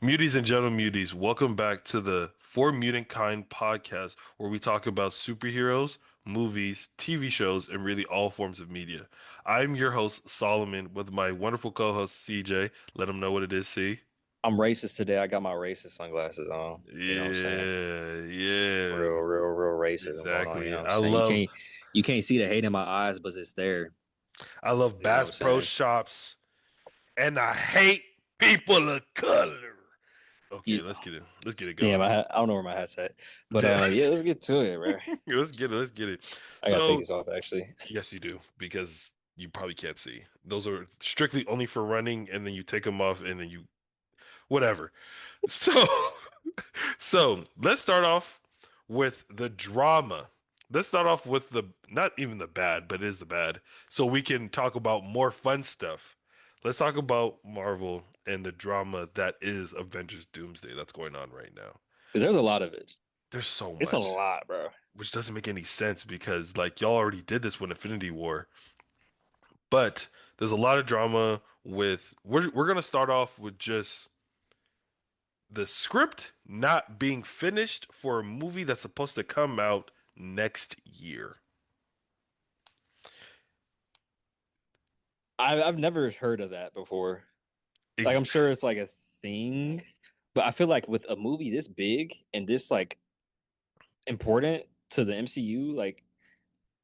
Muties and gentle muties, welcome back to the For Mutantkind podcast, where we talk about superheroes, movies, TV shows, and really all forms of media. I'm your host, Solomon, with my wonderful co-host, CJ. Let him know what it is, C. I'm racist today. I got my racist sunglasses on. You know what I'm saying? Yeah, yeah, Real racism going on. You know exactly. what I'm saying? You can't see the hate in my eyes, but it's there. I love You know what I'm Bass Pro saying? Shops, and I hate people of color. Okay, You, let's get it damn, going. I don't know where my head's at, but Damn. yeah, let's get to it, bro. Let's get it, let's get it. I gotta take So these off actually. yes, you do, because you probably can't see. Those are strictly only for running, and then you take them off, and then you whatever. So, so let's start off with the drama. Let's start off with the not even the bad, but it is the bad, so we can talk about more fun stuff. Let's talk about Marvel and the drama that is Avengers Doomsday that's going on right now. 'Cause there's a lot of it. There's so It's a much, lot, bro. which doesn't make any sense because like y'all already did this with Infinity War. But there's a lot of drama with we're gonna start off with just the script not being finished for a movie that's supposed to come out next year. I've never heard of that before. Like Ex I'm sure it's like a thing, but I feel like with a movie this big and this like important to the MCU, like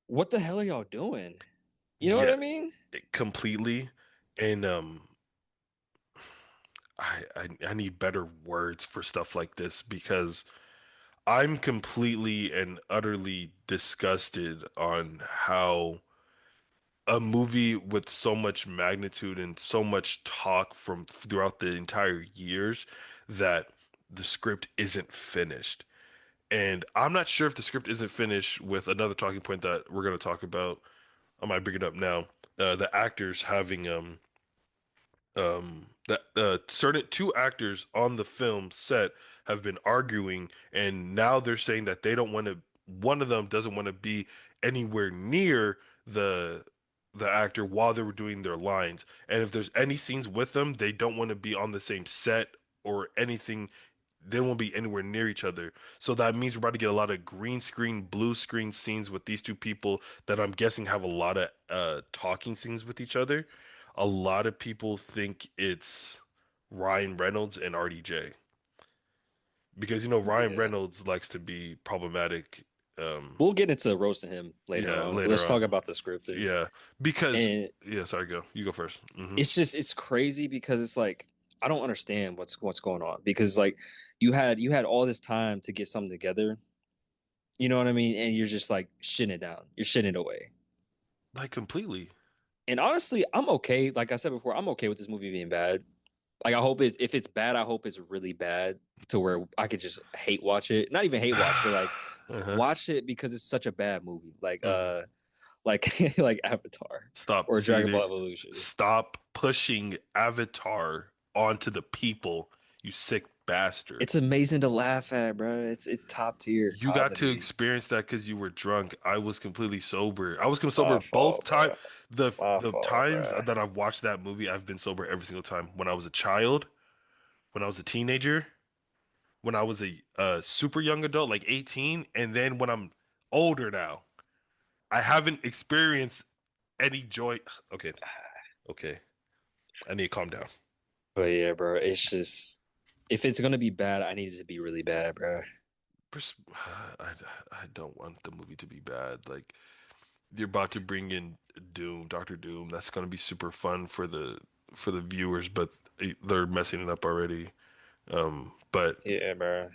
what the hell are y'all doing? You know what yeah, I mean? completely. And I need better words for stuff like this because I'm completely and utterly disgusted on how a movie with so much magnitude and so much talk from throughout the entire years that the script isn't finished. And I'm not sure if the script isn't finished with another talking point that we're going to talk about. I might bring it up now. The actors having that certain two actors on the film set have been arguing, and now they're saying that they don't want to, one of them doesn't want to be anywhere near the actor while they were doing their lines, and if there's any scenes with them they don't want to be on the same set or anything. They won't be anywhere near each other. So that means we're about to get a lot of green screen, blue screen scenes with these two people that I'm guessing have a lot of talking scenes with each other. A lot of people think it's Ryan Reynolds and RDJ because Ryan Yeah. Reynolds likes to be problematic. We'll get into roasting him later Yeah, on. later Let's talk on. about the script. Yeah, because And yeah, sorry, go. You go 1st. it's crazy because it's like I don't understand what's going on because like you had all this time to get something together. You know what I mean? And you're just like shitting it down. You're shitting it away. Like completely. And honestly, I'm okay. Like I said before, I'm okay with this movie being bad. Like I hope it's if it's bad, I hope it's really bad to where I could just hate watch it. Not even hate watch, but like Uh-huh. watch it because it's such a bad movie. Mhm. Like like Avatar Stop, or see Dragon there. Ball Evolution. Stop pushing Avatar onto the people, you sick bastard. It's amazing to laugh at, bro. It's top tier You got to comedy. experience that because you were drunk. I was completely sober. I was sober My both fault, time. bro. The My the fault, times bro. that I've watched that movie, I've been sober every single time. When I was a child, when I was a teenager, when I was a super young adult, like 18, and then when I'm older now. I haven't experienced any joy. Okay, okay. I need to calm down. But yeah, bro. It's just if it's gonna be bad, I need it to be really bad, bro. Pers- I, I don't want the movie to be bad. Like you're about to bring in Doom, Doctor Doom. That's gonna be super fun for the viewers, but they're messing it up already. But Yeah, bro.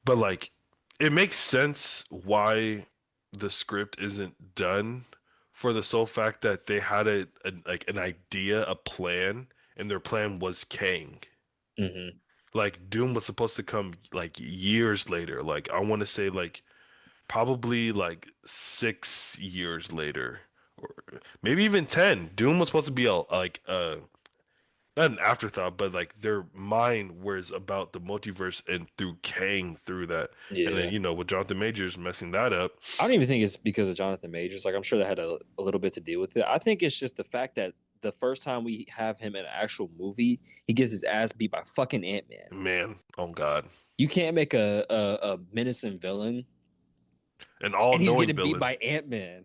like it makes sense why the script isn't done for the sole fact that they had like an idea, a plan, and their plan was Kang. Hmm. Like Doom was supposed to come like years later. Like I want to say like probably like 6 years later, or maybe even 10. Doom was supposed to be a not an afterthought, but like their mind was about the multiverse and through Kang through that. And then Yeah. with Jonathan Majors messing that up. I don't even think it's because of Jonathan Majors. Like I'm sure that had a little bit to deal with it. I think it's just the fact that the first time we have him in an actual movie, he gets his ass beat by fucking Ant-Man. Man, oh God. You can't make a menacing villain, An and he's all-knowing getting beat villain. by Ant-Man,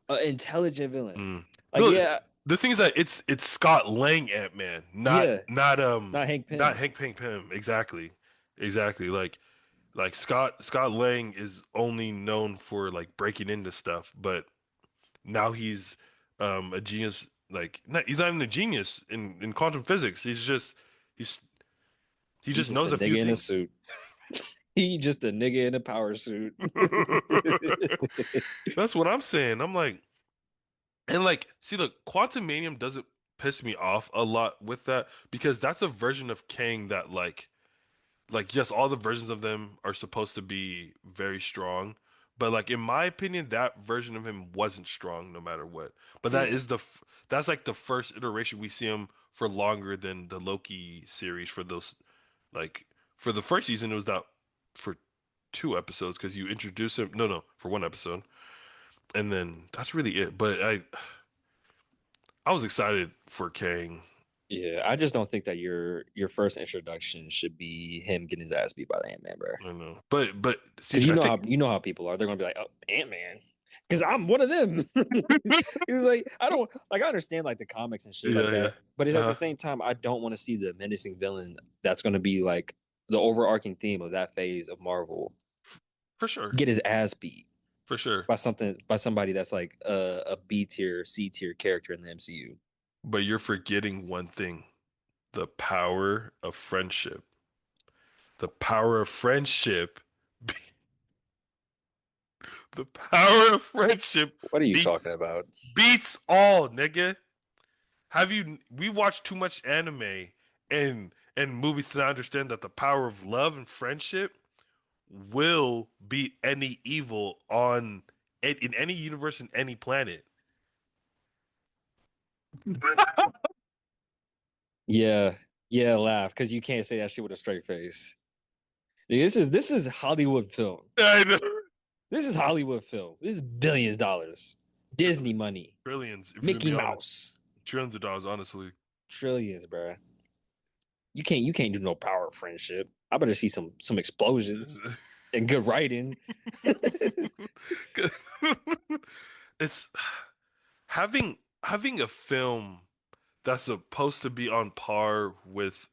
an intelligent villain. Mm. Like, No, yeah, the thing is that it's Scott Lang Ant-Man, not yeah, not not Hank not Pym. Hank Pym. Exactly. Exactly. Like Scott Lang is only known for like breaking into stuff, but now he's a genius he's not even a genius in quantum physics. He's he He's just just knows a a few nigga in a things. suit. He just a nigga in a power suit. That's what I'm saying. I'm like, and like, see, look, Quantum Manium doesn't piss me off a lot with that because that's a version of Kang that yes, all the versions of them are supposed to be very strong, but like in my opinion, that version of him wasn't strong no matter what. But Yeah, that's like the first iteration we see him for longer than the Loki series for those like for the first season it was that for 2 episodes because you introduce him no for 1 episode and then that's really it. But I was excited for Kang. yeah. I just don't think that your first introduction should be him getting his ass beat by the Ant-Man, bro. I don't know, but see, Because I think you know how people are. They're gonna be like, "Oh, Ant Man," because I'm one of them. He's like, I don't like. I understand like the comics and shit like yeah, yeah, that, but it's at the uh-huh. same time, I don't want to see the menacing villain that's gonna be like the overarching theme of that phase of Marvel For sure, get his ass beat for sure. by somebody that's like a B tier, C tier character in the MCU. But you're forgetting one thing, the power of friendship. The power of friendship, the power of friendship What are you beats talking about? beats all, nigga. We watch too much anime and movies to not understand that the power of love and friendship will beat any evil in any universe in any planet. Yeah, yeah, laugh because you can't say that shit with a straight face. This is Hollywood film. I know. This is Hollywood film. This is billions of dollars. Disney money. Trillions, if you're gonna Mickey be honest. Mouse. Trillions of dollars, honestly. Trillions, bro. You can't do no power friendship. I better see some explosions and good writing. It's having a film that's supposed to be on par with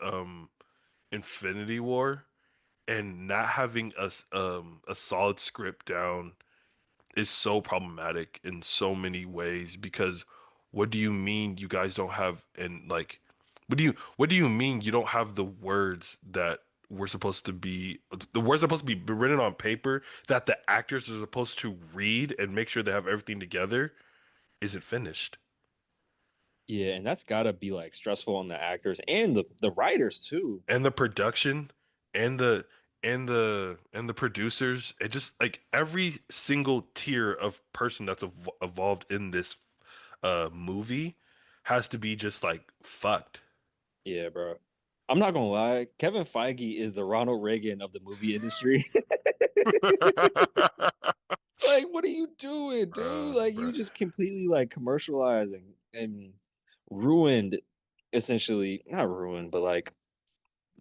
Infinity War and not having a solid script down is so problematic in so many ways because what do you mean you guys don't have and like what do you mean you don't have the words that were supposed to be the words are supposed to be written on paper that the actors are supposed to read and make sure they have everything together isn't finished. Yeah, and that's gotta be like stressful on the actors and the writers too. And the production and the producers it just like every single tier of person that's evolved in this movie has to be just like fucked. Yeah, bro. I'm not gonna lie, Kevin Feige is the Ronald Reagan of the movie industry. Like, what are you doing, dude? Like, you Bruh. just completely like commercializing and ruined, essentially, not ruined, but like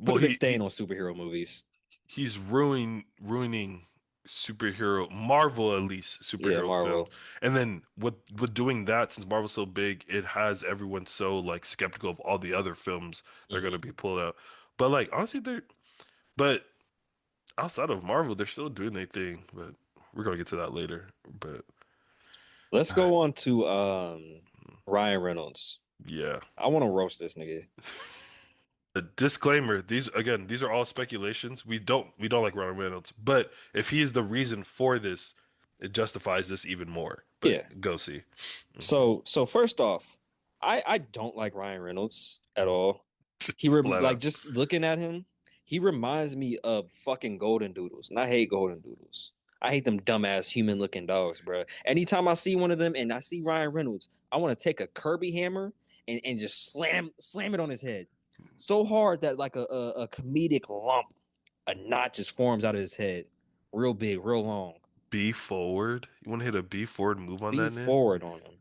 put Well, a big stain on superhero movies. he's ruining superhero Marvel at least Yeah, superhero films. Marvel. And then with doing that, since Marvel's so big, it has everyone so like skeptical of all the other films that are gonna Mhm. be pulled out. But like honestly, but outside of Marvel, they're still doing their thing. But we're gonna get to that later. But Let's uh, go on to Ryan Reynolds. yeah. I want to roast this nigga. A disclaimer, these are all speculations. We don't like Ryan Reynolds, but if he is the reason for this, it justifies this even more. Yeah. But go see. Mhm. So first off, I don't like Ryan Reynolds at all. Flat Like out. just looking at him, he reminds me of fucking golden doodles, and I hate golden doodles. I hate them dumbass human looking dogs, bro. Anytime I see one of them and I see Ryan Reynolds, I want to take a Kirby hammer and just slam it on his head so hard that like a comedic lump, a knot just forms out of his head, real big, real long. B forward. You want to hit a B forward move on Be that man? forward on him,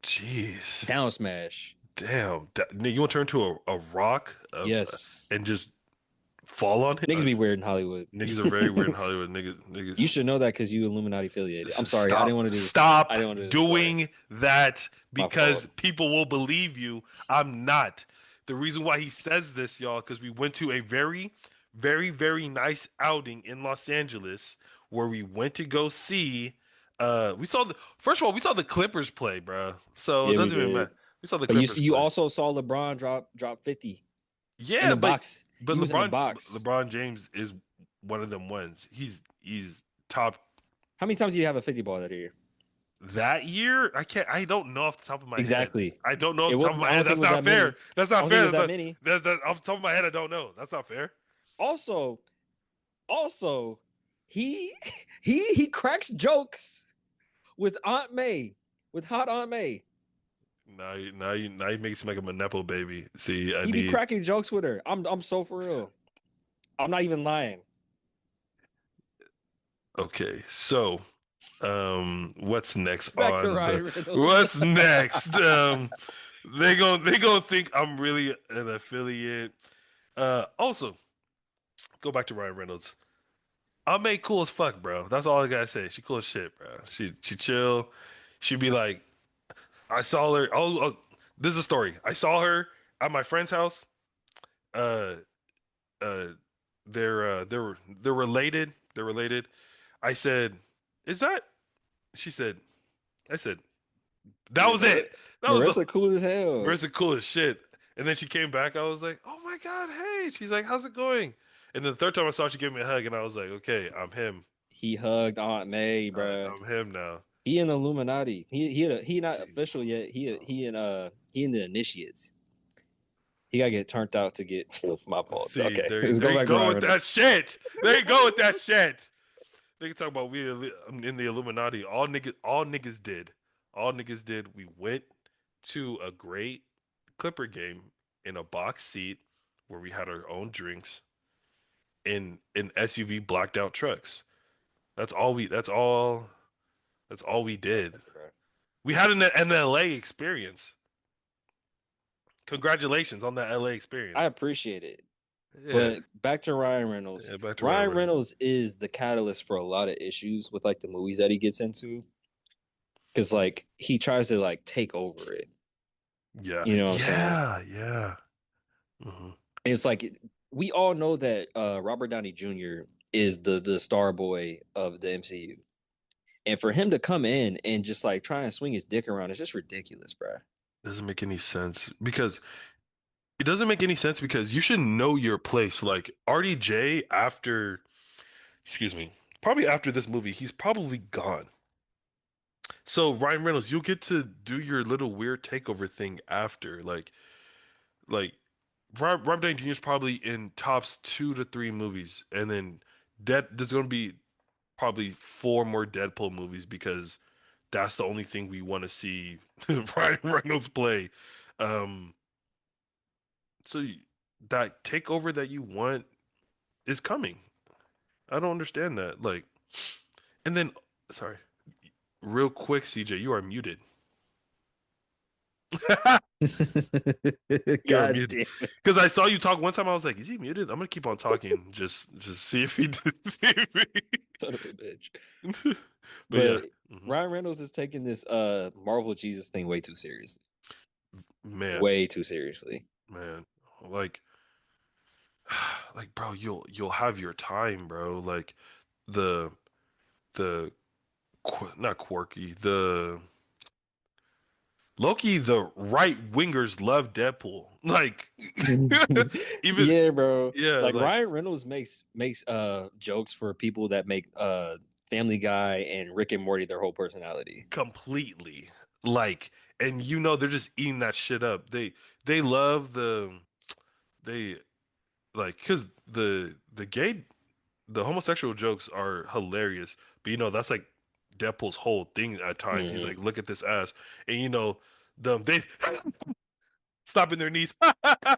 Jeez. down smash. Damn, nigga, you want to turn to a rock Yes. and just fall on it? Niggas be weird in Hollywood. Niggas are very weird in Hollywood. Niggas. You should know that because you Illuminati affiliated. I'm sorry. I didn't Stop, want to do this. I stop didn't want to do this. Sorry. doing that My because fault. people will believe you. I'm not. The reason why he says this, y'all, because we went to a very, very, very nice outing in Los Angeles where we went to go see. We saw the first of all, we saw the Clippers play, bro. So it Yeah, we doesn't even did. matter. We saw the But you Clippers you play. also saw LeBron drop 50 in Yeah, the box. but He was in the LeBron box. LeBron James is one of them ones. He's top How many times did you have a 50 ball that year? that year. I don't know off the top of my head. Exactly. I don't know It off the top of wasn't. my I don't head. think That's it was not that fair. many. That's I not don't think it fair. was that many. Off the top of my head, I don't know. That's not fair. Also, also, he he cracks jokes with Aunt May, with hot Aunt May. Now you make it seem like I'm a nepo baby. See, I He be need. cracking jokes with her. I'm so for real. I'm not even lying. Okay, so what's next Back to on the Ryan Reynolds. what's next? They gonna think I'm really an affiliate. Also go back to Ryan Reynolds. I made cool as fuck, bro. That's all I gotta say. She cool as shit, bro. She chill. She be like, I saw her. This is a story. I saw her at my friend's house. Uh, uh, they're related. They're related. I said, "Is that?" She said, "I said that Yeah, was it. That was the Marissa cool as hell. Versa cool as shit." And then she came back. I was like, "Oh my God, hey!" She's like, "How's it going?" And then the third time I saw her, she gave me a hug, and I was like, "Okay, I'm him. He hugged Aunt May, bruh. I'm him now." He in Illuminati. He not See, official yet. oh, He in the initiates. He gotta get turned out to get my fault. see, Okay, there let's go you back to go Ryan with that Reynolds. shit. There you go with that shit. They can talk about we in the Illuminati. All niggas did. We went to a great Clipper game in a box seat where we had our own drinks in SUV blacked out trucks. That's all we. That's all we did. We had an LA experience. Congratulations on that LA I experience. appreciate it. Yeah. But back to Ryan Reynolds. Yeah. Back to Ryan Ryan Reynolds. Reynolds is the catalyst for a lot of issues with like the movies that he gets into. Cause like he tries to like take over it. Yeah. You know what I'm saying? Yeah. Yeah. hmm And it's like we all know that Robert Downey Jr. is the star boy of the MCU. And for him to come in and just like try and swing his dick around, it's just ridiculous, bro. Doesn't make any sense because it doesn't make any sense because you should know your place. Like RDJ after, excuse me, probably after this movie, he's probably gone. So Ryan Reynolds, you'll get to do your little weird takeover thing after. Like Robert Downey Jr. is probably in tops 2 to 3 movies, and then there's gonna be probably 4 more Deadpool movies because that's the only thing we want to see Ryan Reynolds play. Um, that takeover that you want is coming. I don't understand that. Like, and then, sorry, real quick, CJ, you are muted. You are God muted. damn it. Because I saw you talk one time. I was like, is he muted? I'm gonna keep on talking. Just see if he did. See if Son of a bitch. he... But yeah, But mhm. Ryan Reynolds is taking this Marvel Jesus thing way too seriously. Man, Way too seriously. man, like, like, bro, you'll have your time, bro. Like, the the not quirky, the Loki, the right wingers love Deadpool. Like, even Yeah, bro. yeah, Like like Ryan Reynolds makes jokes for people that make Family Guy and Rick and Morty their whole personality. completely. Like, and they're just eating that shit up. They love they like because the homosexual jokes are hilarious, but that's like Deadpool's whole thing at times. He's Hmm. like, look at this ass, and they stopping their knees.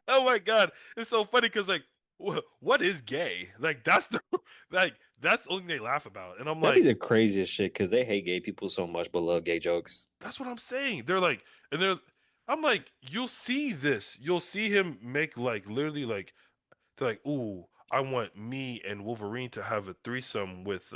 Oh my God, it's so funny because like, what is gay? Like that's the only thing they laugh about, and I'm That'd be like, the craziest shit because they hate gay people so much but love gay jokes. that's what I'm saying. They're like, and they're I'm like, you'll see this. You'll see him make like literally like they're like, ooh, I want me and Wolverine to have a threesome with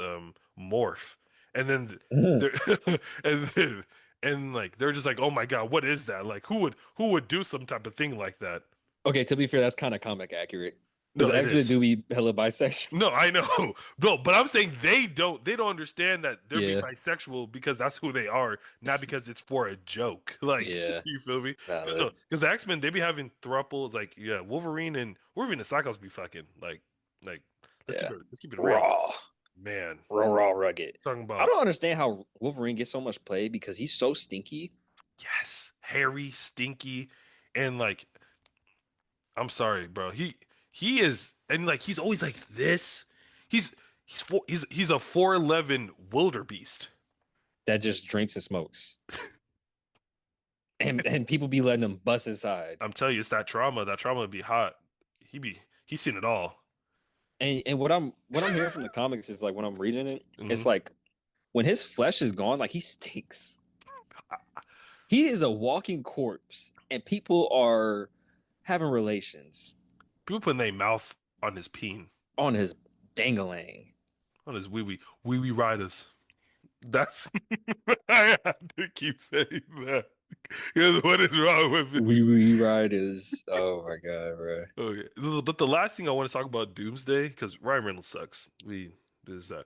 Morph. And then Mhm. they're and then and like they're just like, oh my God, what is that? Like who would do some type of thing like that? Okay, to be fair, that's kind of comic accurate because No, it X-Men is. do be hella bisexual. No, I know. No, but I'm saying they don't understand that they're being Yeah, bisexual because that's who they are, not because it's for a joke. Like, yeah, you feel me? Because no, valid. because the X-Men they be having thruples like yeah, Wolverine and Cyclops be fucking like Yeah, let's keep it real. raw, Man, raw, rugged. talking I about don't understand how Wolverine gets so much play because he's so stinky. yes, hairy, stinky, and like I'm sorry, bro. He is and like he's always like this. He's he's a 4'11" wildebeest. That just drinks and smokes, and people be letting him bust inside. I'm telling you, it's that trauma. That trauma would be hot. He's seen it all. And what I'm hearing from the comics is like when I'm reading it, it's Hmm. like when his flesh is gone, like he stinks. He is a walking corpse, and people are having relations People putting their mouth on his peen, on his dangalang. on his wee wee riders. That's I have to keep saying that. Because what is wrong with Wee me? wee ride is oh my god, bro. Okay, but the last thing I want to talk about Doomsday because Ryan Reynolds sucks. We is that.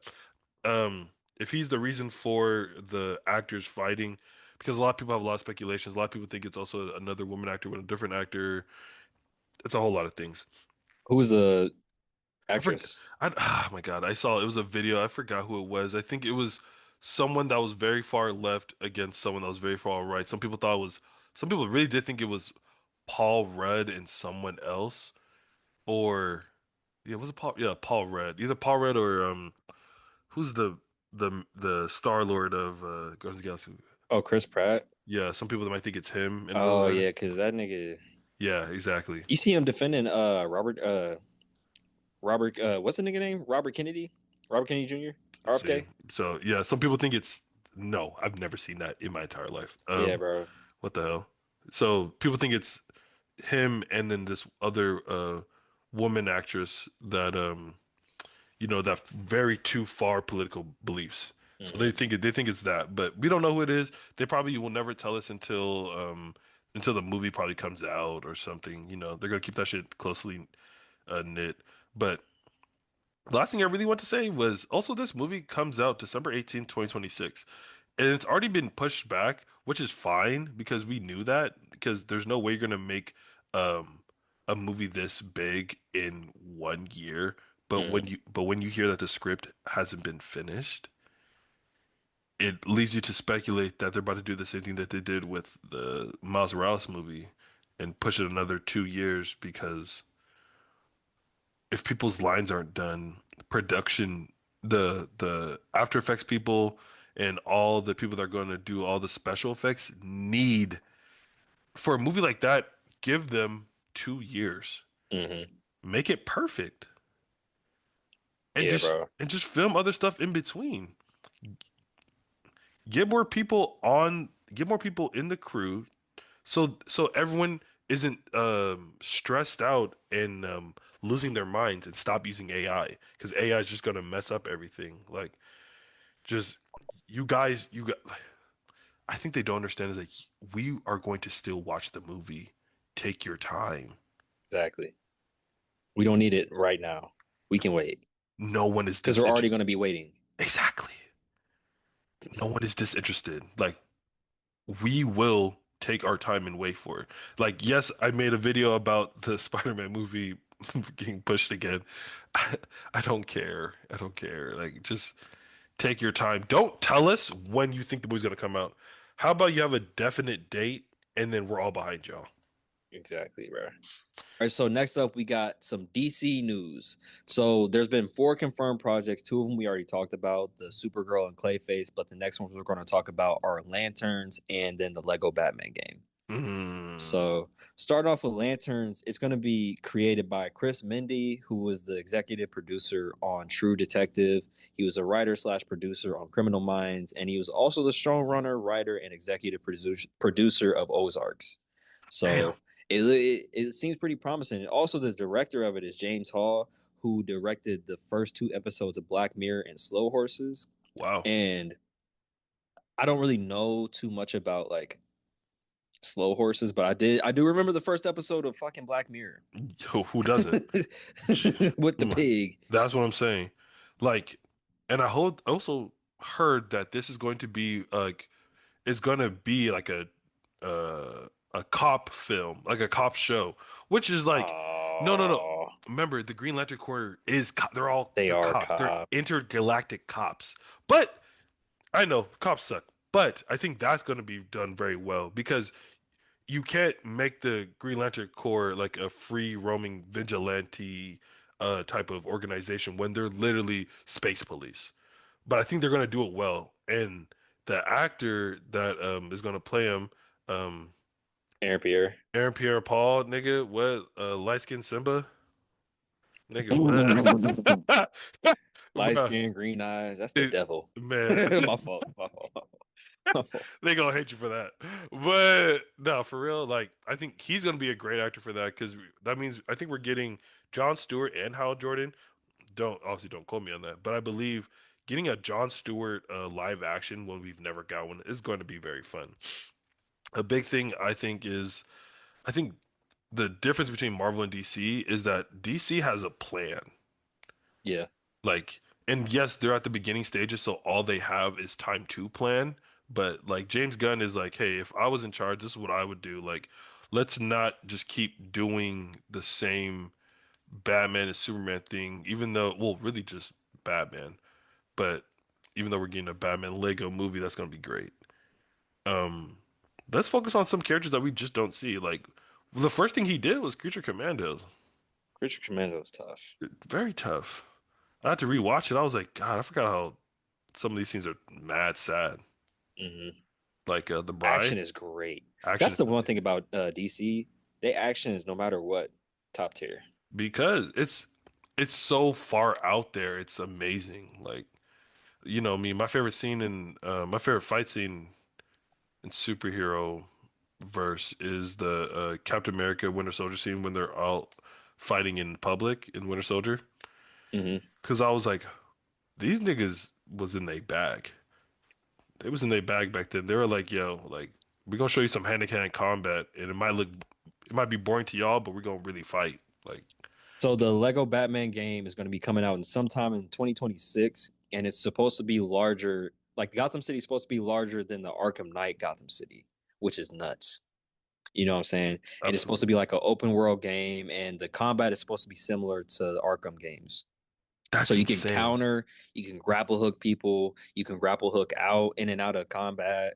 If he's the reason for the actors fighting, because a lot of people have a lot of speculations. A lot of people think it's also another woman actor with a different actor. It's a whole lot of things. Who's the I forgot. actress? Oh my God, I saw it was a video. I forgot who it was. I think it was someone that was very far left against someone that was very far right. Some people thought it was. Some people really did think it was Paul Rudd and someone else, or yeah, was it Paul? Yeah, Paul Rudd. Either Paul Rudd or who's the Star Lord of Guardians of the Galaxy? Oh, Chris Pratt. Yeah, some people that might think it's him in real Oh life. yeah, because that nigga. Yeah, exactly. You see him defending Robert what's the nigga name? Robert Kennedy? Robert Kennedy Jr. See, RFK? so yeah, some people think it's no. I've never seen that in my entire life. Yeah, bro. What the hell? So people think it's him and then this other woman actress that that very too far political beliefs. So Hmm. they think it's that, but we don't know who it is. They probably will never tell us until the movie probably comes out or something. They're gonna keep that shit closely knit. But the last thing I really want to say was also this movie comes out December 18th, 2026. And it's already been pushed back, which is fine because we knew that because there's no way you're gonna make um a movie this big in 1 year. But Hmm. when you hear that the script hasn't been finished, it leads you to speculate that they're about to do the same thing that they did with the Miles Morales movie and push it another 2 years because if people's lines aren't done, production, the After Effects people and all the people that are going to do all the special effects need for a movie like that, give them 2 years. Hmm. Make it perfect. And Yeah, just bro. and just film other stuff in between. Get more people in the crew so everyone isn't stressed out and losing their minds and stop using AI because AI is just gonna mess up everything. Like just you got I think they don't understand is like we are going to still watch the movie. Take your time. Exactly. We don't need it right now. We can wait No one is because we're already disinterested. going to be waiting. Exactly. No one is disinterested. Like we will take our time and wait for it. Like, yes, I made a video about the Spider-Man movie getting pushed again. I don't care. I don't care. Like, just take your time. Don't tell us when you think the movie's gonna come out. How about you have a definite date and then we're all behind y'all? Exactly, bro. All right, so next up we got some DC news. So there's been four confirmed projects. Two of them we already talked about, the Supergirl and Clayface, but the next ones we're going to talk about are Lanterns and then the Lego Batman game. Mm, So starting off with Lanterns, it's going to be created by Chris Mindy, who was the executive producer on True Detective. He was a writer slash producer on Criminal Minds, and he was also the showrunner, writer, and executive producer of Ozarks. Damn. So it seems pretty promising. Also, the director of it is James Hall, who directed the first two episodes of Black Mirror and Slow Horses. Wow. And I don't really know too much about like Slow Horses, but I do remember the first episode of fucking Black Mirror Who doesn't? Gee, with the pig. that's what I'm saying. Like, and also heard that this is going to be like it's going to be like a cop film, like a cop show, which is like no. Oh, Remember, the Green Lantern Corps is they they're are cops. They're cop. intergalactic cops. But I know cops suck. But I think that's going to be done very well because you can't make the Green Lantern Corps like a free roaming vigilante type of organization when they're literally space police. But I think they're gonna do it well. And the actor that is gonna play him, um, Aaron Pierre. Aaron Pierre Paul, nigga, what light skinned Simba? Nigga, Light what? Bro, skin, green eyes. That's the it, devil. man. My fault. My fault. My fault. They gonna hate you for that. But no, for real, like I think he's gonna be a great actor for that because that means I think we're getting Jon Stewart and Hal Jordan. Don't quote me on that, but I believe getting a Jon Stewart live action when we've never got one is going to be very fun. A big thing I think is I think the difference between Marvel and DC is that DC has a plan. Yeah. Like, and yes, they're at the beginning stages, so all they have is time to plan. But like James Gunn is like, hey, if I was in charge, this is what I would do. Like, let's not just keep doing the same Batman and Superman thing, even though, well, really just Batman. But even though we're getting a Batman Lego movie, that's gonna be great. Um, let's focus on some characters that we just don't see. Like, the first thing he did was Creature Commandos. Creature Commando is tough. Very tough. I had to rewatch it. I was like, God, I forgot how some of these scenes are mad sad. Hmm. Like the Action Bride, is great. action That's is the one amazing thing about DC. They action is no matter what, top tier. because it's so far out there. It's amazing. Like me, my favorite scene in my favorite fight scene in superhero verse is the Captain America Winter Soldier scene when they're all fighting in public in Winter Soldier. Hmm. Because I was like, these niggas was in their bag. They was in their bag back then. They were like, yo, like we're gonna show you some hand-to-hand combat, and it might be boring to y'all, but we're gonna really fight. Like So the Lego Batman game is going to be coming out in sometime in 2026, and it's supposed to be larger. Like Gotham City is supposed to be larger than the Arkham Knight Gotham City, which is nuts. You know what I'm saying? And it's supposed to absolutely, be like an open world game, and the combat is supposed to be similar to the Arkham games. So that's you can insane. counter, you can grapple hook people, you can grapple hook out in and out of combat.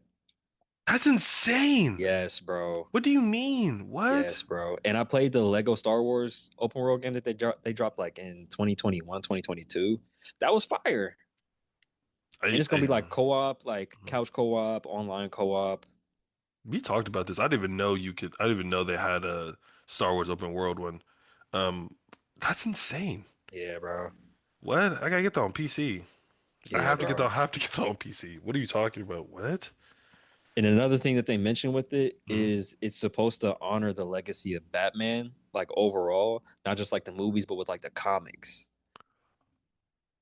That's insane. Yes, bro. What do you mean? Yes, What? bro. And I played the Lego Star Wars open world game that they dropped like in 2021, 2022. That was fire. And it's gonna be like co-op, like couch co-op, online co-op. we talked about this. I didn't even know you could. I didn't even know they had a Star Wars open world one. Um, that's insane. Yeah, bro. What? I gotta get that on PC. I Yeah, have to get bro. that. I have to get that on PC. What are you talking about? What? And another thing that they mentioned with it Mhm. is it's supposed to honor the legacy of Batman, like overall, not just like the movies, but with like the comics.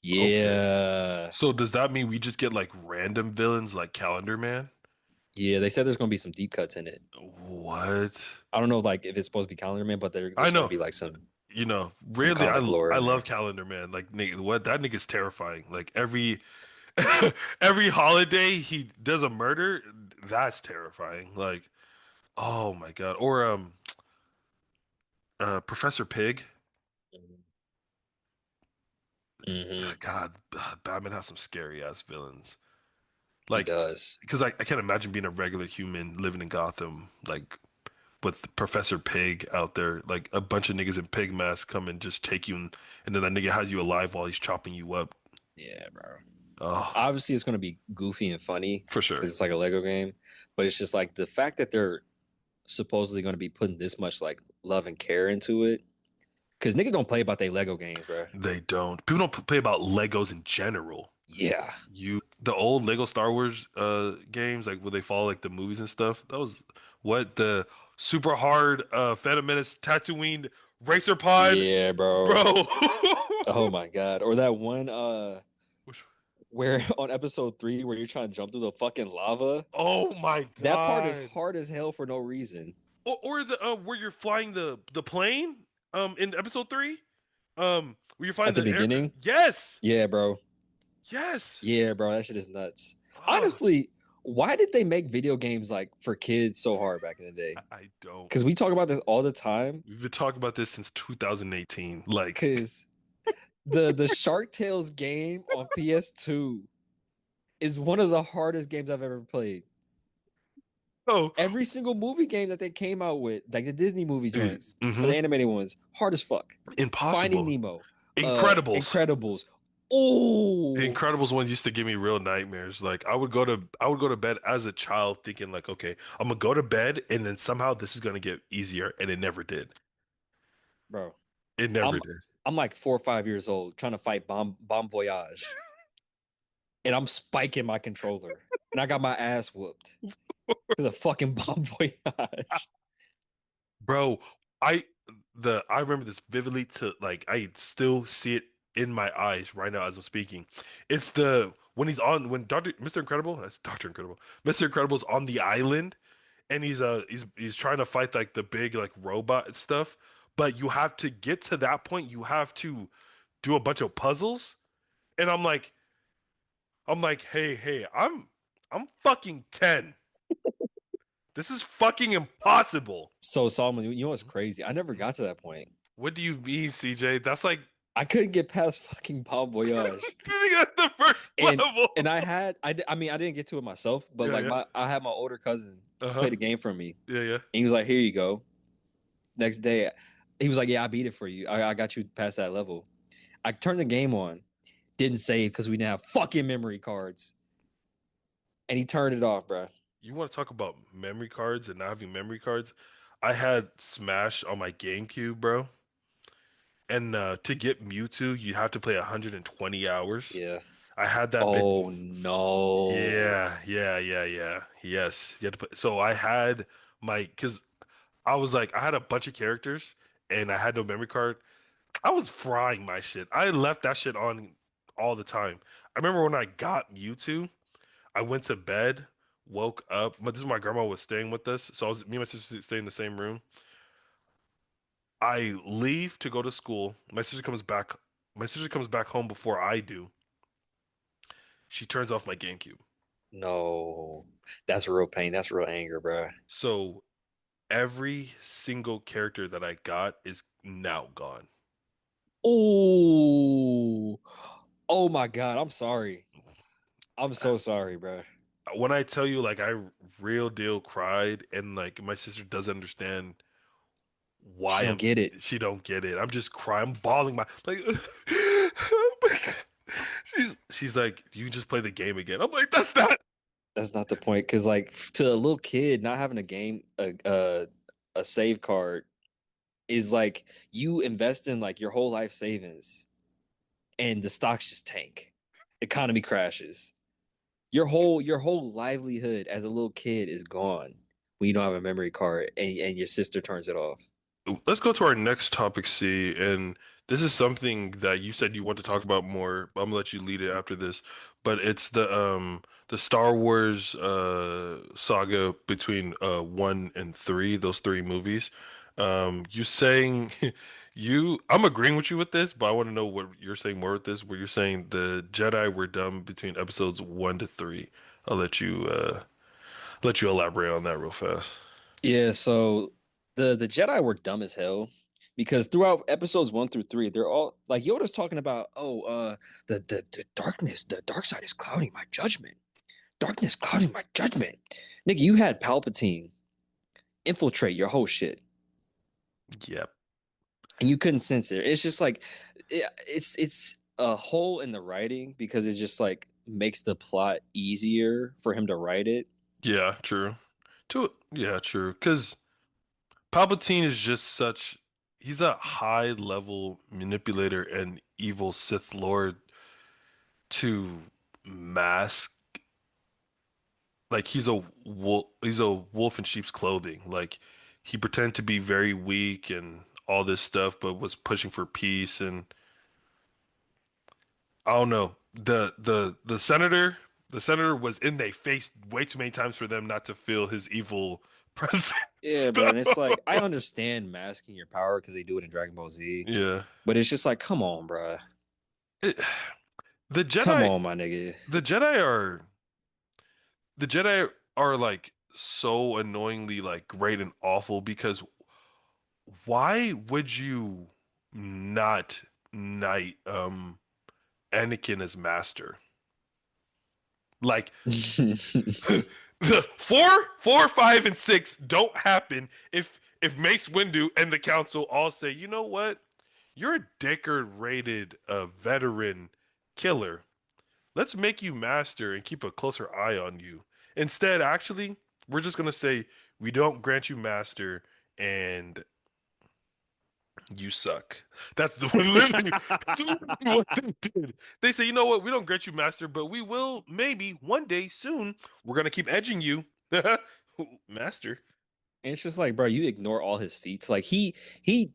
Okay. Yeah. So does that mean we just get like random villains like Calendar Man? Yeah, they said there's gonna be some deep cuts in it. What? I don't know like if it's supposed to be Calendar Man, but I there's gonna know. be like some Really, comic lore I in love there. Calendar Man. Like, nigga, what that nigga's terrifying. Like every every holiday he does a murder. That's terrifying. Like, oh my God. Or Professor Pig. Hmm. God, Batman has some scary ass villains. He Like, does. because I can't imagine being a regular human living in Gotham, like with Professor Pig out there, like a bunch of niggas in pig masks come and just take you, and then that nigga has you alive while he's chopping you up. Yeah, bro. Oh, Obviously, it's gonna be goofy and funny for sure. because it's like a Lego game, but it's just like the fact that they're supposedly gonna be putting this much like love and care into it. Because niggas don't play about their Lego games, bro. They don't. People don't play about Legos in general. Yeah. The old Lego Star Wars games, like where they follow like the movies and stuff. That was what the super hard, Phantom Menace, Tatooine, Racer Pod, Yeah, bro. bro. Oh my God. Or that one Which- where on episode 3 where you're trying to jump through the fucking lava. Oh my That part is God. hard as hell for no reason. Or the where you're flying the plane in episode 3, where you're flying At the the air. beginning, Yes, yeah, bro. yes. Yeah, bro, that shit is nuts. Ah, Honestly, why did they make video games like for kids so hard back in the day? I don't. Because we talk about this all the time. We've been talking about this since 2018. Like, Because the Shark Tales game on PS2 is one of the hardest games I've ever played. oh, Every single movie game that they came out with, like the Disney movie joints or mm-hmm. the animated ones, hard as fuck. Finding Impossible. Nemo, Incredibles. Incredibles. Oh, Incredibles one used to give me real nightmares. Like I would go to bed as a child thinking like, okay, I'm gonna go to bed and then somehow this is gonna get easier, and it never did. bro. It never I'm did. I'm like 4 or 5 years old trying to fight Bomb Voyage, and I'm spiking my controller, and I got my ass whooped because of fucking Bomb Voyage. Bro, I I remember this vividly to like I still see it in my eyes right now as I'm speaking. It's the when he's on when Doctor Mr. Incredible, that's Doctor Incredible. Mr. Incredible's on the island and he's trying to fight like the big like robot and stuff, but you have to get to that point, you have to do a bunch of puzzles. And I'm like, hey, I'm fucking 10. This is fucking impossible. So Solomon, you know what's crazy? I never got to that point. What do you mean, CJ? That's like I couldn't get past fucking Bomb Voyage. at the first and level. and I mean I didn't get to it myself, but Yeah, like yeah. I had my older cousin Uh-huh. play the game for me, and Yeah, yeah. he was like, "Here you go." Next day, he was like, "Yeah, I beat it for you. I got you past that level." I turned the game on, didn't save because we didn't have fucking memory cards, and he turned it off, bro. You want to talk about memory cards and not having memory cards? I had Smash on my GameCube, bro. And to get Mewtwo, you have to play 120 hours. Yeah. I had that bit. Oh no. Yeah. Yes. You had to play. So I had because I was like, I had a bunch of characters and I had no memory card. I was frying my shit. I left that shit on all the time. I remember when I got Mewtwo, I went to bed, woke up. But this is my grandma was staying with us, so me and my sister stay in the same room. I leave to go to school. My sister comes back. My sister comes back home before I do. She turns off my GameCube. No. That's real pain. That's real anger, bro. So every single character that I got is now gone. Oh. Oh my God. I'm sorry. I'm so sorry, bro. When I tell you, like, I real deal cried, and like my sister doesn't understand why She don't I'm. get it. She don't get it. I'm just crying, I'm bawling my like. She's like, you just play the game again. I'm like, that's not. That's not the point. Cause like to a little kid, not having a game, a save card is like you invest in like your whole life savings and the stocks just tank. Economy crashes. Your whole livelihood as a little kid is gone when you don't have a memory card and your sister turns it off. Let's go to our next topic, C. And this is something that you said you want to talk about more. I'm gonna let you lead it after this, but it's the Star Wars saga between 1 and 3, those 3 movies. You saying I'm agreeing with you with this, but I want to know what you're saying more with this. Where you're saying the Jedi were dumb between episodes 1 to 3. I'll let you elaborate on that real fast. Yeah, so the Jedi were dumb as hell because throughout episodes 1 through 3, they're all like Yoda's talking about, oh, the darkness, the dark side is clouding my judgment. Darkness clouding my judgment. Nigga, you had Palpatine infiltrate your whole shit, Yep. and you couldn't sense it. It's just like it's a hole in the writing because it just like makes the plot easier for him to write it. Yeah, true. Yeah, true. Because Palpatine is just he's a high level manipulator and evil Sith Lord to mask, like he's a wolf in sheep's clothing. Like he pretended to be very weak and all this stuff, but was pushing for peace. And I don't know. The senator was in their face way too many times for them not to feel his evil presence. Yeah, bro. And it's like I understand masking your power because they do it in Dragon Ball Z, Yeah. but it's just like, come on, bro. It, the Come Jedi on, my nigga. the Jedi are the Jedi are like so annoyingly like great and awful because why would you not knight Anakin as master? Like the four, five, and six don't happen if Mace Windu and the Council all say, you know what, you're a Deckard rated veteran killer. Let's make you master and keep a closer eye on you. Instead, actually, we're just gonna say we don't grant you master and you suck. That's the one literally that's literally what they did. They say, you know what, we don't grant you master, but we will maybe one day soon. We're gonna keep edging you. Master. And it's just like, bro, you ignore all his feats. Like he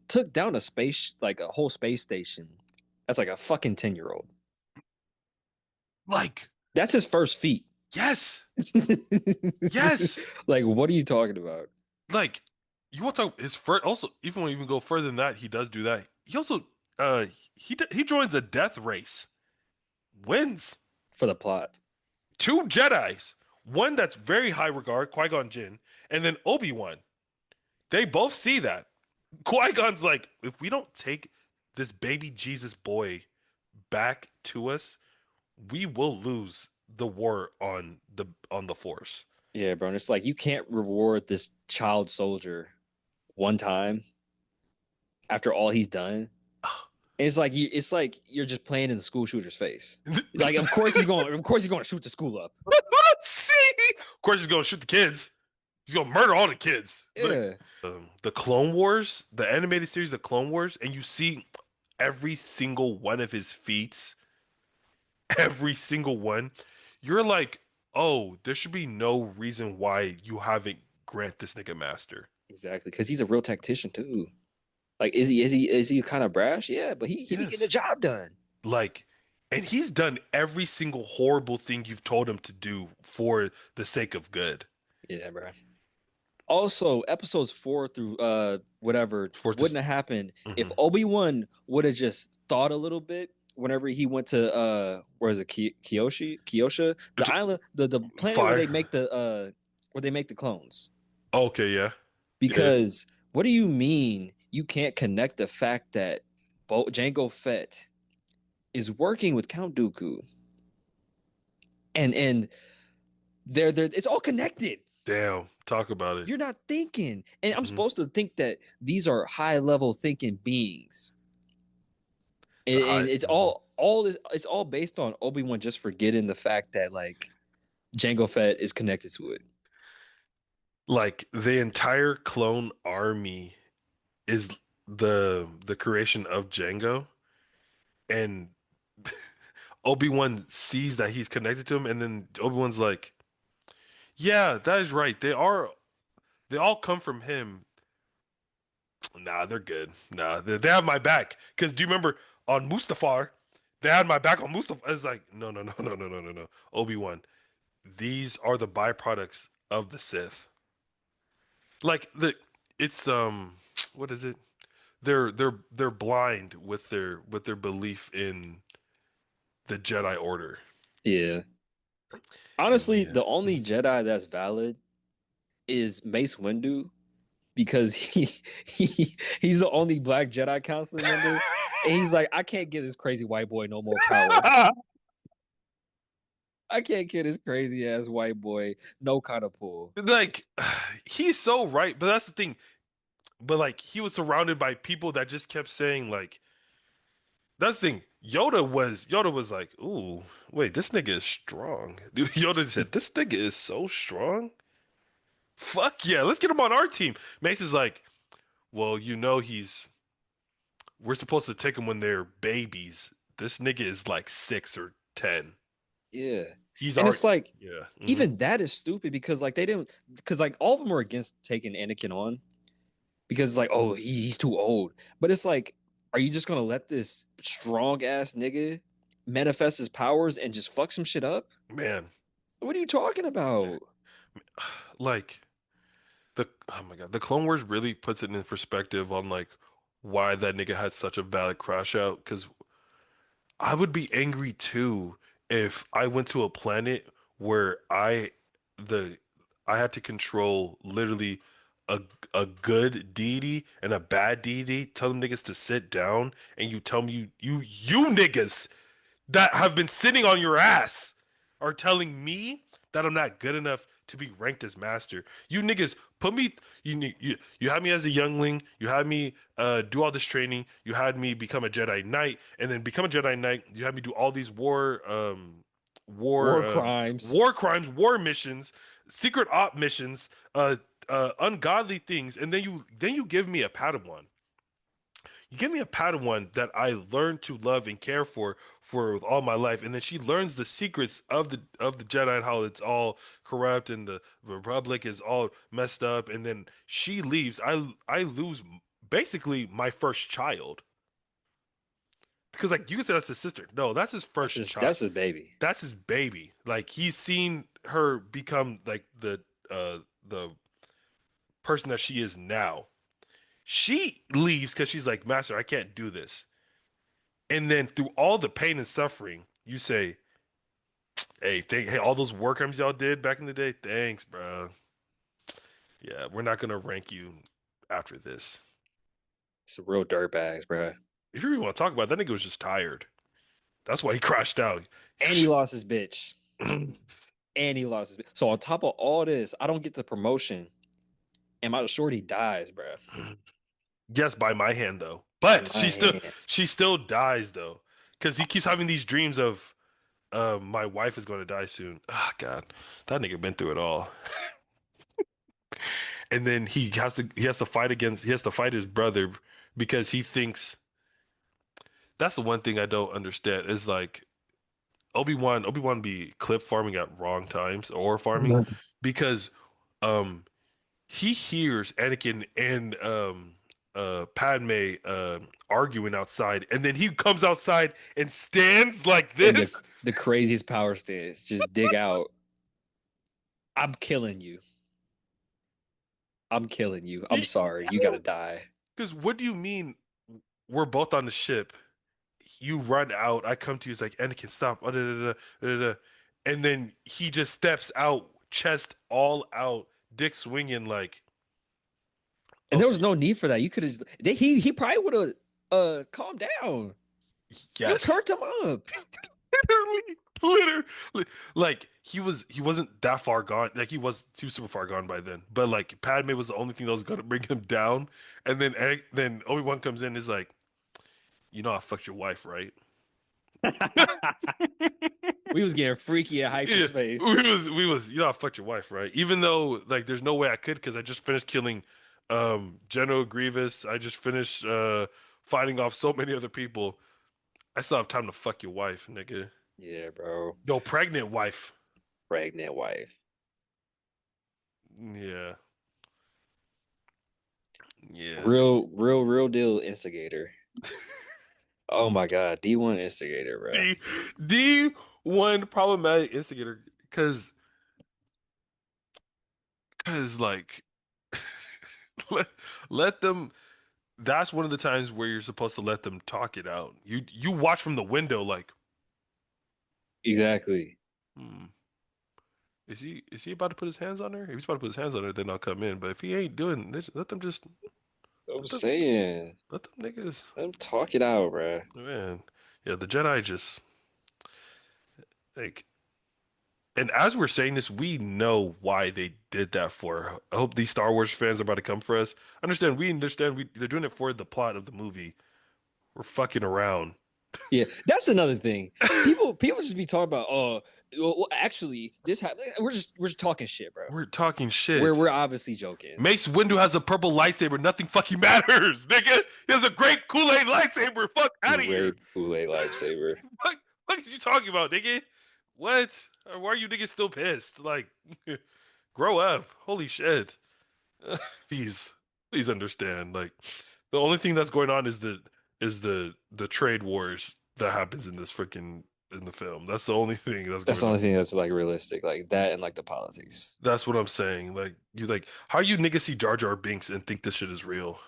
took down a space, like a whole space station. That's like a fucking 10-year-old. Like, That's his first feat. yes, yes. Like, what are you talking about? Like, you want to talk his first also, even when you even go further than that, he does do that. He also uh he joins a death race, wins. For the plot. Two Jedis. One that's very high regard, Qui-Gon Jinn, and then Obi-Wan. They both see that. Qui-Gon's like, if we don't take this baby Jesus boy back to us, we will lose the war on the Force. Yeah, bro. And it's like you can't reward this child soldier one time after all he's done. And it's like you're just playing in the school shooter's face. Like, of course he's going to shoot the school up. See? Of course, he's gonna shoot the kids. He's gonna murder all the kids. Like Yeah, the Clone Wars, the animated series, the Clone Wars, and you see every single one of his feats, every single one. You're like, oh, there should be no reason why you haven't grant this nigga master. exactly. Because he's a real tactician too. Like, is he kind of brash? Yeah, but he be getting the Yes. job done. Like, and he's done every single horrible thing you've told him to do for the sake of good. Yeah, bro. Also, episodes 4 through whatever For this, wouldn't have happened if mhm. Obi-Wan would have just thought a little bit whenever he went to where is it, Kyosha, the It's island, the planet fire. where they make the clones. Okay, yeah, yeah. Because what do you mean you can't connect the fact that Jango Fett is working with Count Dooku and they're it's all connected. Damn, talk about it. You're not thinking. And I'm Hmm. supposed to think that these are high level thinking beings. The And high, it's mhm. all this it's all based on Obi-Wan just forgetting the fact that like Jango Fett is connected to it. Like the entire clone army is the creation of Django, and Obi-Wan sees that he's connected to him, and then Obi-Wan's like, "Yeah, that is right. They all come from him. Nah, they're good. Nah, they have my back. Because do you remember on Mustafar, they had my back on Mustafar. It's like, no, no, no, no, no, no, no, no. Obi-Wan, these are the byproducts of the Sith. Like it's what is it? They're blind with their belief in the Jedi Order. Yeah. And Honestly, yeah. the only Jedi that's valid is Mace Windu because he's the only black Jedi Council member. And he's like, I can't give this crazy white boy no more power. I can't get this crazy ass white boy no kind of pull. Like he's so right, but that's the thing. But like he was surrounded by people that just kept saying like that's the thing. Yoda was like, "Ooh, wait, this nigga is strong." Dude, Yoda said, "This nigga is so strong. Fuck yeah, let's get him on our team." Mace is like, "Well, you know we're supposed to take them when they're babies. This nigga is like 6 or 10. Yeah. He's And already it's like, yeah. even that is stupid because like they didn't because like all of them were against taking Anakin on. because it's like, oh, he's too old. But it's like, are you just gonna let this strong ass nigga manifest his powers and just fuck some shit up? Man, What are you talking about? like the oh my God, the Clone Wars really puts it in perspective on like why that nigga had such a valid crash out. Because I would be angry too if I went to a planet where the I had to control literally a a good deity and a bad deity. Tell them niggas to sit down, and you tell me you niggas that have been sitting on your ass are telling me that I'm not good enough to be ranked as master. You niggas put me you had me as a youngling, you had me do all this training, you had me become a Jedi Knight, and then become a Jedi Knight, you had me do all these war War crimes. war crimes, war missions, secret op missions, ungodly things, and then you give me a Padawan. You give me a Padawan that I learned to love and care for with all my life, and then she learns the secrets of the Jedi and how it's all corrupt and the Republic is all messed up, and then she leaves. I lose basically my first child because like you can say that's his sister. No, that's his first child. That's his baby. That's his baby. Like he's seen her become like the person that she is now. She leaves because she's like, Master, I can't do this. And then through all the pain and suffering, you say, hey, all those war crimes y'all did back in the day, thanks, bro. Yeah, we're not gonna rank you after this. Some real dirtbags, bro. If you really want to talk about it, that nigga was just tired. That's why he crashed out. And he lost his bitch. And he lost his bitch. So on top of all this, I don't get the promotion, and my shorty dies, bro. Yes, by my hand though. By But my hand. she still dies though, because he keeps having these dreams of my wife is going to die soon. Ah, God, that nigga been through it all. And then he has to fight his brother because he thinks that's the one thing I don't understand is like Obi-Wan be clip farming at wrong times or farming because um he hears Anakin and Padme arguing outside, and then he comes outside and stands like And this. the craziest power stance. Just dig out. I'm killing you. I'm killing you. I'm sorry. You gotta die. Because what do you mean we're both on the ship? You run out. I come to you. It's like Anakin, stop. And then he just steps out, chest all out, dick swinging. Like, And there was okay, no need for that. You could have. He probably would have calmed down. You yes, turned him up. literally, literally, like he wasn't that far gone. Like he was super far gone by then. But like Padme was the only thing that was gonna bring him down. And then Obi-Wan comes in, and is like, you know, I fucked your wife, right? We was getting freaky at Yeah, hyperspace. you know, I fucked your wife, right? Even though like there's no way I could because I just finished killing General Grievous. I just finished fighting off so many other people. I still have time to fuck your wife, nigga. Yeah, bro. Yo, pregnant wife. Pregnant wife. Yeah. Yeah. Real deal instigator. Oh my god, D1 instigator, bro. D D1 problematic instigator cause like let, let them that's one of the times where you're supposed to let them talk it out. You watch from the window like, Exactly. hmm, is he about to put his hands on her? If he's about to put his hands on her, then I'll come in. But if he ain't doing this, I'm let them saying, let them niggas let him talk it out, bro. man. Yeah, the Jedi just like and as we're saying this, we know why they did that for. I hope these Star Wars fans are about to come for us. Understand they're doing it for the plot of the movie. We're fucking around. Yeah, that's another thing. People just be talking about, oh, well, actually, this happened. We're just talking shit, bro. We're talking shit. We're obviously joking. Mace Windu has a purple lightsaber. Nothing fucking matters, nigga. He has a great Kool-Aid lightsaber. Fuck out of here. Great Kool-Aid lifesaver. What is you talking about, nigga? What? Why are you niggas still pissed? Like, grow up. Holy shit. These. Please understand. Like the only thing that's going on is the trade wars that happens in this freaking in the film. That's the only thing that's That's the going only on. thing that's like realistic, like that and like the politics. That's what I'm saying. Like you like how you niggas see Jar Jar Binks and think this shit is real?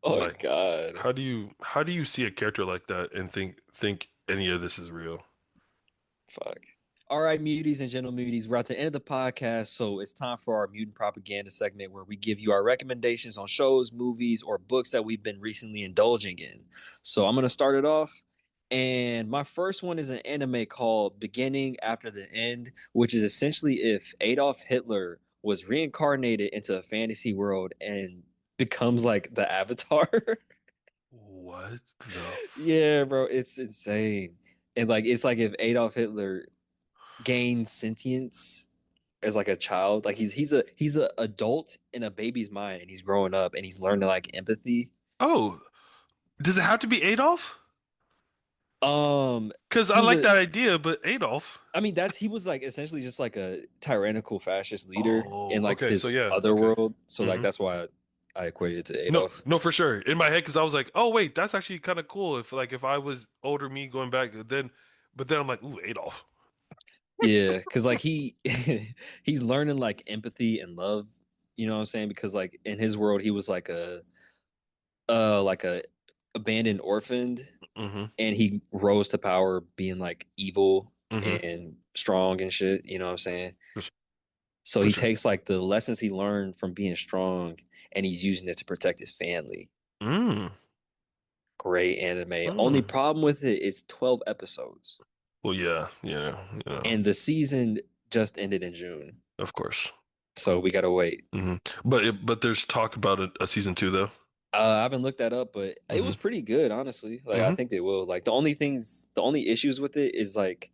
Oh Like God. how do you see a character like that and think any of this is real? Fuck. All right, muties and gentle muties, we're at the end of the podcast, so it's time for our mutant propaganda segment where we give you our recommendations on shows, movies, or books that we've been recently indulging in. So I'm gonna start it off, and my first one is an anime called Beginning After the End, which is essentially if Adolf Hitler was reincarnated into a fantasy world and becomes like the Avatar. What the Yeah, bro, it's insane. And like it's like if Adolf Hitler gained sentience as like a child. Like he's a adult in a baby's mind and he's growing up and he's learning like empathy. Oh, does it have to be Adolf? Because He I was like a that idea, but Adolf. I mean that's he was like essentially just like a tyrannical fascist leader in Oh, like okay. So his yeah, other okay. world. So like Hmm. that's why I equated it to No, Adolf. no, for sure. In my head, because I was like, oh wait, that's actually kind of cool. If like if I was older, me going back, then, but then I'm like, ooh, Adolf. Yeah, because like he he's learning like empathy and love, you know what I'm saying? Because like in his world he was like a abandoned orphaned Hmm. and he rose to power being like evil Hmm. and strong and shit, you know what I'm saying? For, So for he sure. takes like the lessons he learned from being strong and he's using it to protect his family. Mm, Great anime. Only mm. problem with it is 12 episodes. Well, yeah, yeah, yeah. And the season just ended in June. Of course. So we gotta wait. Hmm. But there's talk about a season two though. I haven't looked that up, but it Hmm. was pretty good, honestly. Like I Hmm. think they will. Like the only issues with it is like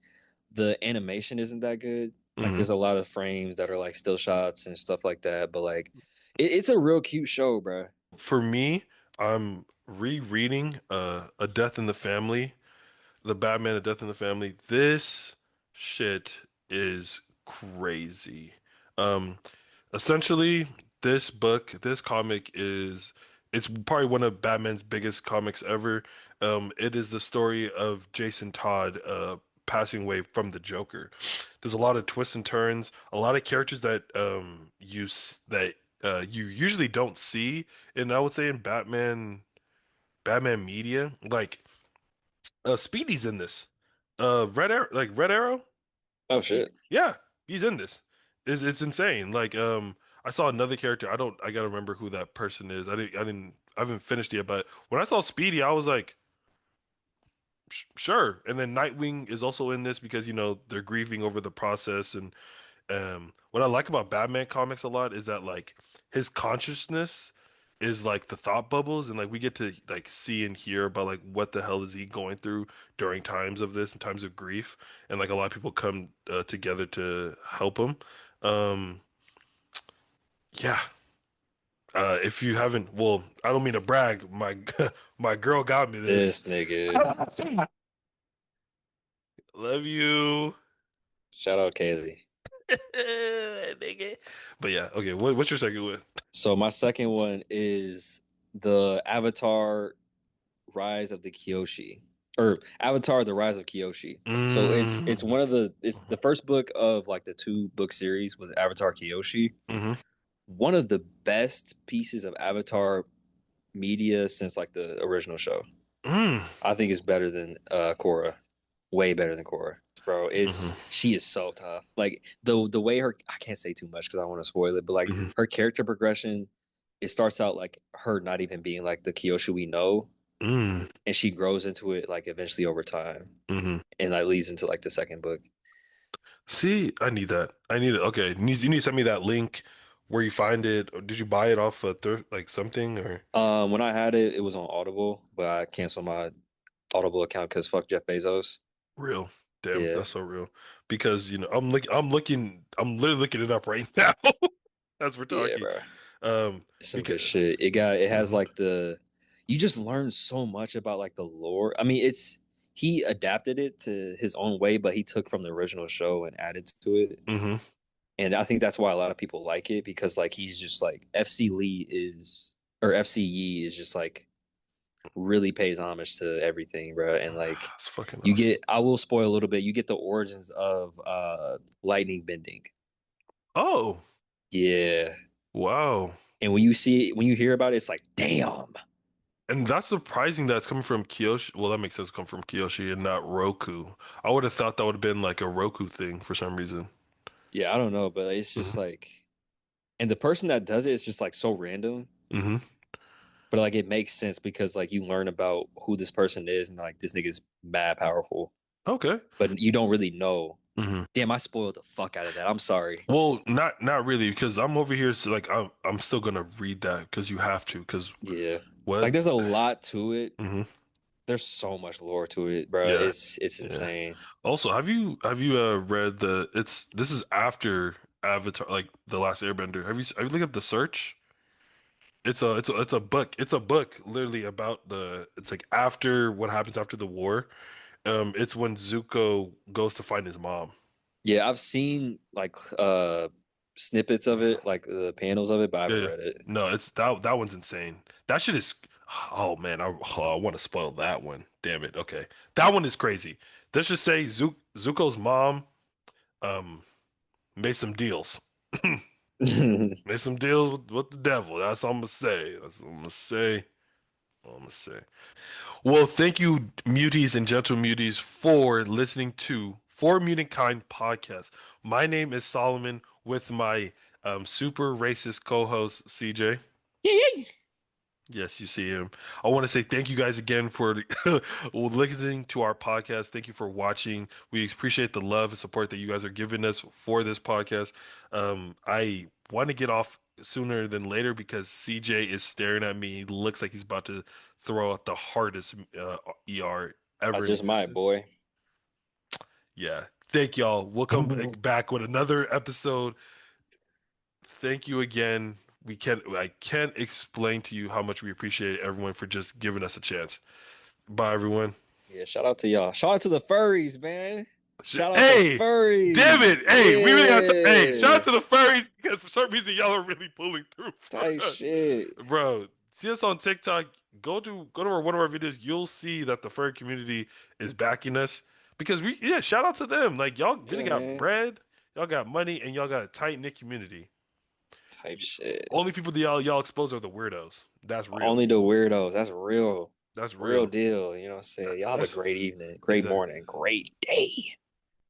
the animation isn't that good. Like Hmm. there's a lot of frames that are like still shots and stuff like that. But like it's a real cute show, bro. For me, I'm rereading A Death in the Family, the Batman A Death in the Family. This shit is crazy. Um, Essentially, this comic it's probably one of Batman's biggest comics ever. It is the story of Jason Todd passing away from the Joker. There's a lot of twists and turns, a lot of characters that you usually don't see, and I would say in Batman media, like Speedy's in this. Red Arrow. Oh Speedy. shit. Yeah, he's in this. It's insane. Like I saw another character. I gotta remember who that person is. I haven't finished yet, but when I saw Speedy, I was like, Sure." And then Nightwing is also in this because they're grieving over the process. And what I like about Batman comics a lot is that like his consciousness is like the thought bubbles, and like we get to like see and hear about like what the hell is he going through during times of this and times of grief, and like a lot of people come together to help him. Um, yeah. If you haven't, well, I don't mean to brag. My my girl got me this. This nigga. Love you. Shout out Kaylee. Nigga. But yeah, okay. What's your second one? So my second one is the Avatar Rise of the Kyoshi. Or Avatar the Rise of Kyoshi. So it's Mm. one of it's the first book of like the two book series with Avatar Kyoshi. Hmm. One of the best pieces of Avatar media since like the original show. Mm. I think it's better than Korra. Way better than Korra. Bro, Hmm. it's she is so tough. Like the way her I can't say too much because I don't want to spoil it, but like Hmm. her character progression, it starts out like her not even being like the Kyoshi we know, Mm. and she grows into it like eventually over time. Hmm. And that leads into like the second book. See, I need that. I need it. Okay, you need to send me that link where you find it. Or did you buy it off like something or When I had it, it was on Audible, but I canceled my Audible account because fuck Jeff Bezos. real? Damn, Yeah, that's so real. Because I'm literally looking it up right now as we're yeah, talking. bro. Um, It's some good because shit. It has Mhm. like you just learn so much about like the lore. I mean, it's he adapted it to his own way, but he took from the original show and added to it. Hmm. And I think that's why a lot of people like it because like he's just like FC Lee is or FCE is just like really pays homage to everything, bro. And like It's fucking you awesome. get, I will spoil a little bit. You get the origins of lightning bending. Oh, Yeah. wow. And when you see it, when you hear about it, it's like, damn. And that's surprising that it's coming from Kyoshi. Well, that makes sense come from Kyoshi and not Roku. I would have thought that would have been like a Roku thing for some reason. Yeah, I don't know, but it's just Hmm. like, and the person that does it is just like so random, Hmm. but like it makes sense because like you learn about who this person is and like this nigga's mad powerful, Okay. but you don't really know. Hmm. Damn, I spoiled the fuck out of that. I'm sorry. Well, not really because I'm over here. So like I'm still gonna read that because you have to. Because Yeah. Like what? there's a lot to it. Hmm. There's so much lore to it, bro. Yeah. It's Yeah. insane. Also, have you read the? It's this is after Avatar, like the Last Airbender. Have you looked at the search? It's a book. It's a book literally about the. It's like after what happens after the war. It's when Zuko goes to find his mom. Yeah, I've seen like snippets of it, like the panels of it, but I Yeah, haven't yeah. read it. No, it's that one's insane. That shit is. Oh man, I want to spoil that one. Damn it. Okay, that one is crazy. Let's just say Zuko's mom um made some deals. Made some deals with the devil. That's all I'm gonna say. That's all I'm gonna say. All I'm gonna say. Well, thank you, muties and gentle muties, for listening to For Mutant Kind podcast. My name is Solomon with my super racist co-host CJ. Yeah, yeah. Yes, you see him. I want to say thank you guys again for listening to our podcast. Thank you for watching. We appreciate the love and support that you guys are giving us for this podcast. I want to get off sooner than later because CJ is staring at me. He looks like he's about to throw out the hardest ER I ever in just might, existence. boy. Yeah. Thank y'all. We'll come back with another episode. Thank you again. I can't explain to you how much we appreciate everyone for just giving us a chance. Bye, everyone. Yeah, shout out to y'all. Shout out to the furries, man. Shout out the Hey, damn furries. it. Hey, we really got to, hey, shout Yeah. out to the furries because for some reason y'all are really pulling through for Type us. shit. Bro, see us on TikTok. Go to one of our videos. You'll see that the furry community is backing us because yeah, shout out to them. Like y'all really Yeah, got man. bread, y'all got money, and y'all got a tight knit community. Type shit. Only people that y'all expose are the weirdos. That's real. Only the weirdos. That's real. That's Real real. deal. You know what I'm saying? Y'all have a That's great evening, great exactly. morning, great day.